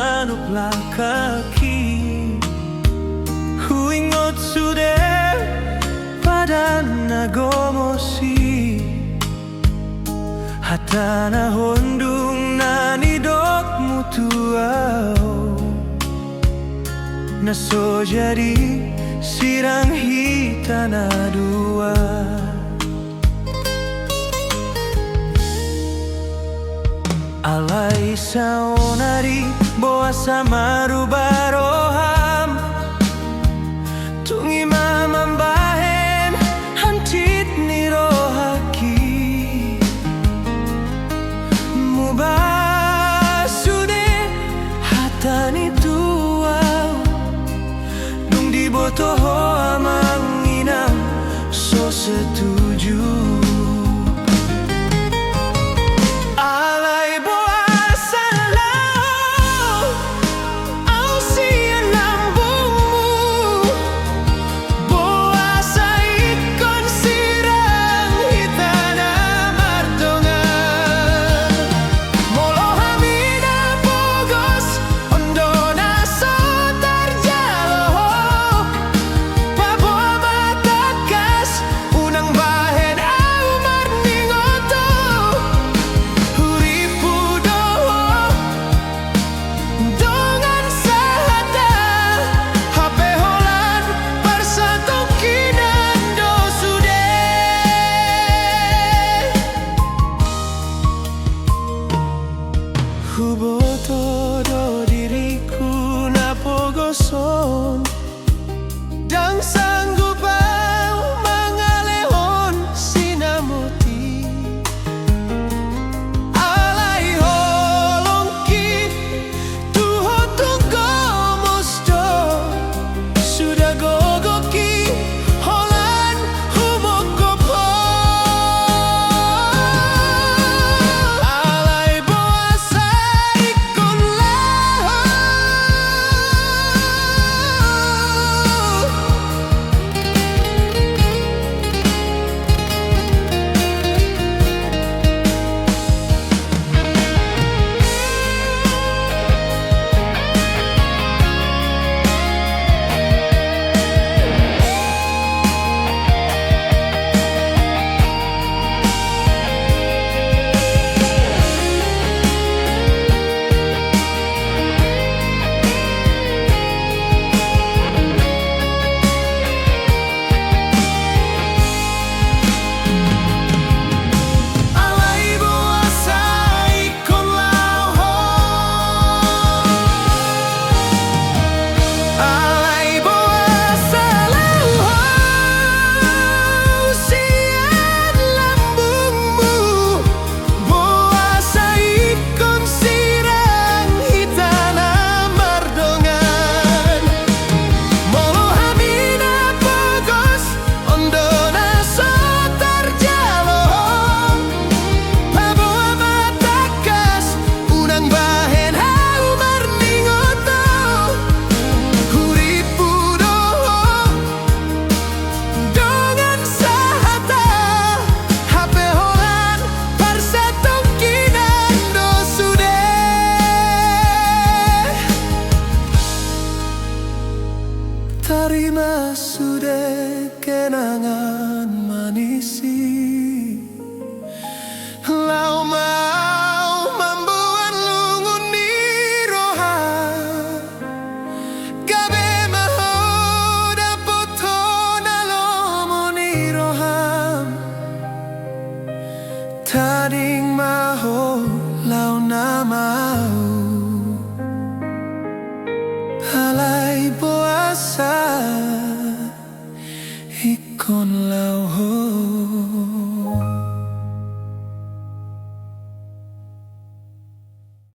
manuplah kaki. Huingot sude pada nagomosi hatana hondung nani dok mutuau naso jadi sirang hitana dua. Alai saonari boa samaru baroham tungi mamambahen hantit nirohaki mubasude hatani tuau dung dibotoho amang inam so setuju. Huboto do diriku napogoson dang sanggup au mangalehon sinamoti alai holongki tuho tunggo mosto sudah gogoki holan humokopo. Tarima sudah kenangan